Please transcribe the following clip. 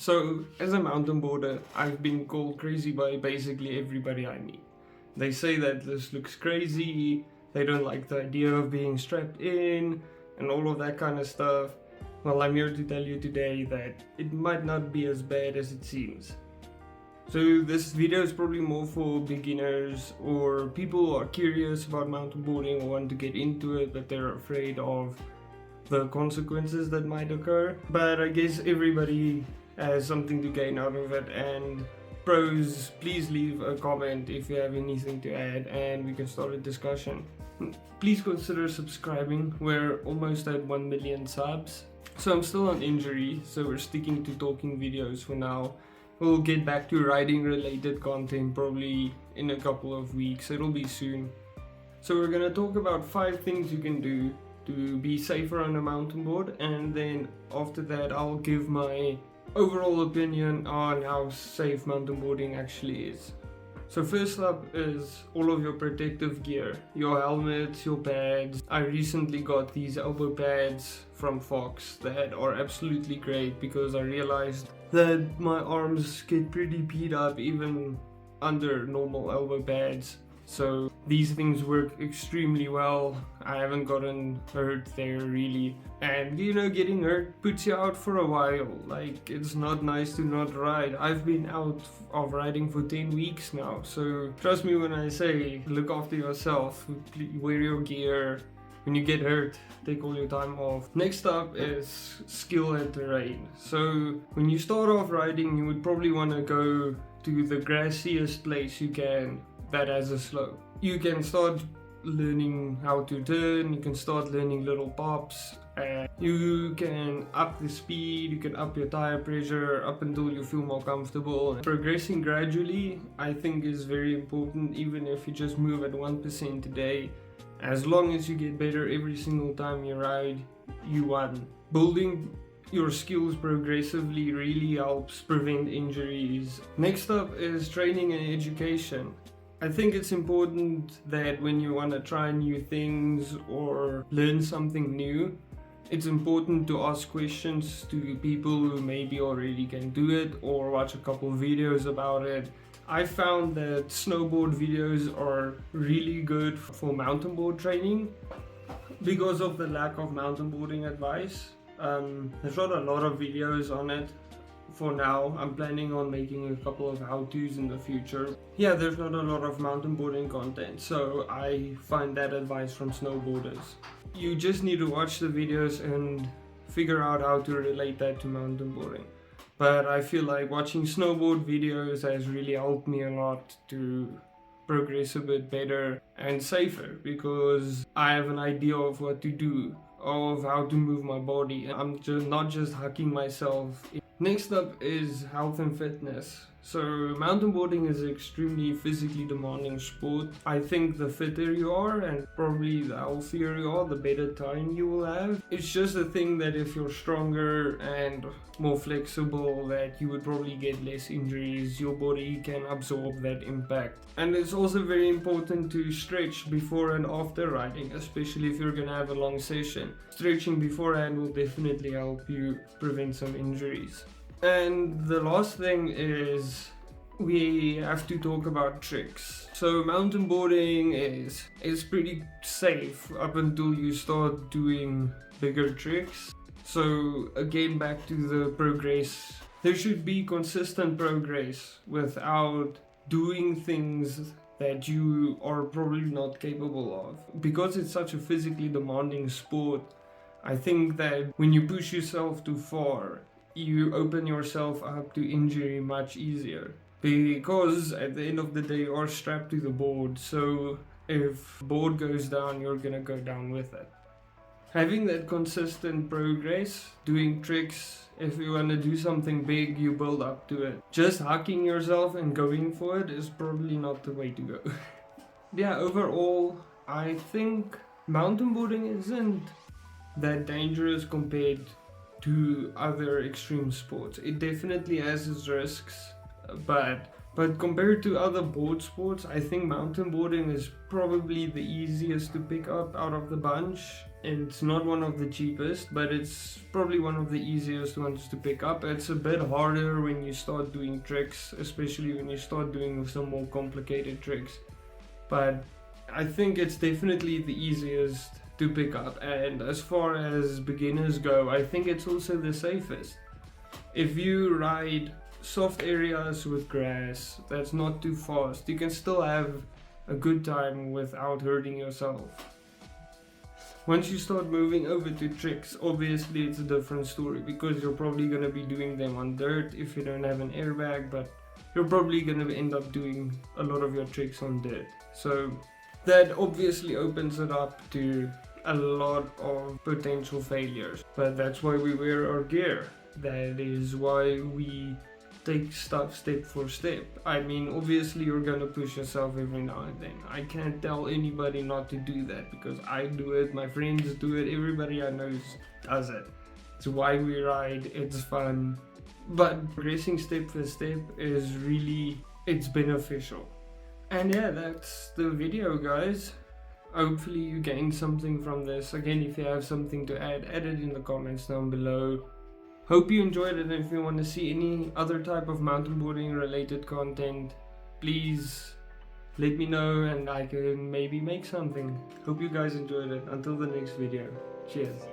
So, as a mountain boarder, I've been called crazy by basically everybody I meet. They say that this looks crazy, they don't like the idea of being strapped in, and all of that kind of stuff. Well, I'm here to tell you today that it might not be as bad as it seems. So this video is probably more for beginners or people who are curious about mountain boarding or want to get into it but they're afraid of the consequences that might occur. But I guess everybody has something to gain out of it, and pros, please leave a comment if you have anything to add and we can start a discussion. Please consider subscribing. We're almost at 1 million subs. So I'm still on injury, so we're sticking to talking videos for now. We'll get back to riding related content probably in a couple of weeks. It'll be soon. So we're gonna talk about 5 things you can do to be safer on a mountain board, and then after that I'll give my overall opinion on how safe mountain boarding actually is. So first up is all of your protective gear, your helmets, your pads. I recently got these elbow pads from Fox that are absolutely great because I realized that my arms get pretty beat up even under normal elbow pads. So these things work extremely well. I haven't gotten hurt there really. And getting hurt puts you out for a while. Like, it's not nice to not ride. I've been out of riding for 10 weeks now. So trust me when I say look after yourself, wear your gear. When you get hurt, take all your time off. Next up is skill and terrain. So when you start off riding, you would probably want to go to the grassiest place you can that has a slope. You can start learning how to turn, you can start learning little pops, and you can up the speed, you can up your tire pressure up until you feel more comfortable. Progressing gradually, I think, is very important, even if you just move at 1% a day. As long as you get better every single time you ride, you won. Building your skills progressively really helps prevent injuries. Next up is training and education. I think it's important that when you want to try new things or learn something new, it's important to ask questions to people who maybe already can do it or watch a couple videos about it. I found that snowboard videos are really good for mountain board training because of the lack of mountain boarding advice. There's not a lot of videos on it. For now, I'm planning on making a couple of how-tos in the future. Yeah, there's not a lot of mountain boarding content, so I find that advice from snowboarders. You just need to watch the videos and figure out how to relate that to mountain boarding. But I feel like watching snowboard videos has really helped me a lot to progress a bit better and safer because I have an idea of what to do, of how to move my body. I'm just not just hacking myself. Next up is health and fitness. So mountain boarding is an extremely physically demanding sport. I think the fitter you are and probably the healthier you are, the better time you will have. It's just a thing that if you're stronger and more flexible, that you would probably get less injuries. Your body can absorb that impact. And it's also very important to stretch before and after riding, especially if you're gonna have a long session. Stretching beforehand will definitely help you prevent some injuries. And the last thing is we have to talk about tricks. So mountain boarding is pretty safe up until you start doing bigger tricks. So again, back to the progress. There should be consistent progress without doing things that you are probably not capable of. Because it's such a physically demanding sport, I think that when you push yourself too far, you open yourself up to injury much easier. Because at the end of the day, you are strapped to the board, so if board goes down, you're gonna go down with it. Having that consistent progress, doing tricks, if you want to do something big, you build up to it. Just hacking yourself and going for it is probably not the way to go. Yeah, overall, I think mountain boarding isn't that dangerous compared to other extreme sports. It definitely has its risks, but compared to other board sports, I think mountain boarding is probably the easiest to pick up out of the bunch. It's not one of the cheapest, but it's probably one of the easiest ones to pick up. It's a bit harder when you start doing tricks, especially when you start doing some more complicated tricks. But I think it's definitely the easiest to pick up, and as far as beginners go, I think it's also the safest. If you ride soft areas with grass that's not too fast, you can still have a good time without hurting yourself. Once you start moving over to tricks, obviously it's a different story, because you're probably going to be doing them on dirt if you don't have an airbag, but you're probably going to end up doing a lot of your tricks on dirt. So that obviously opens it up to a lot of potential failures, but that's why we wear our gear. That is why we take stuff step for step. I mean, obviously you're gonna push yourself every now and then. I can't tell anybody not to do that, because I do it, my friends do it, everybody I know does it. It's why we ride, it's fun. But progressing step for step is really, it's beneficial. And yeah, that's the video, guys. Hopefully you gained something from this. Again, if you have something to add it in the comments down below. Hope you enjoyed it, and if you want to see any other type of mountainboarding related content, please let me know and I can maybe make something. Hope you guys enjoyed it. Until the next video, cheers.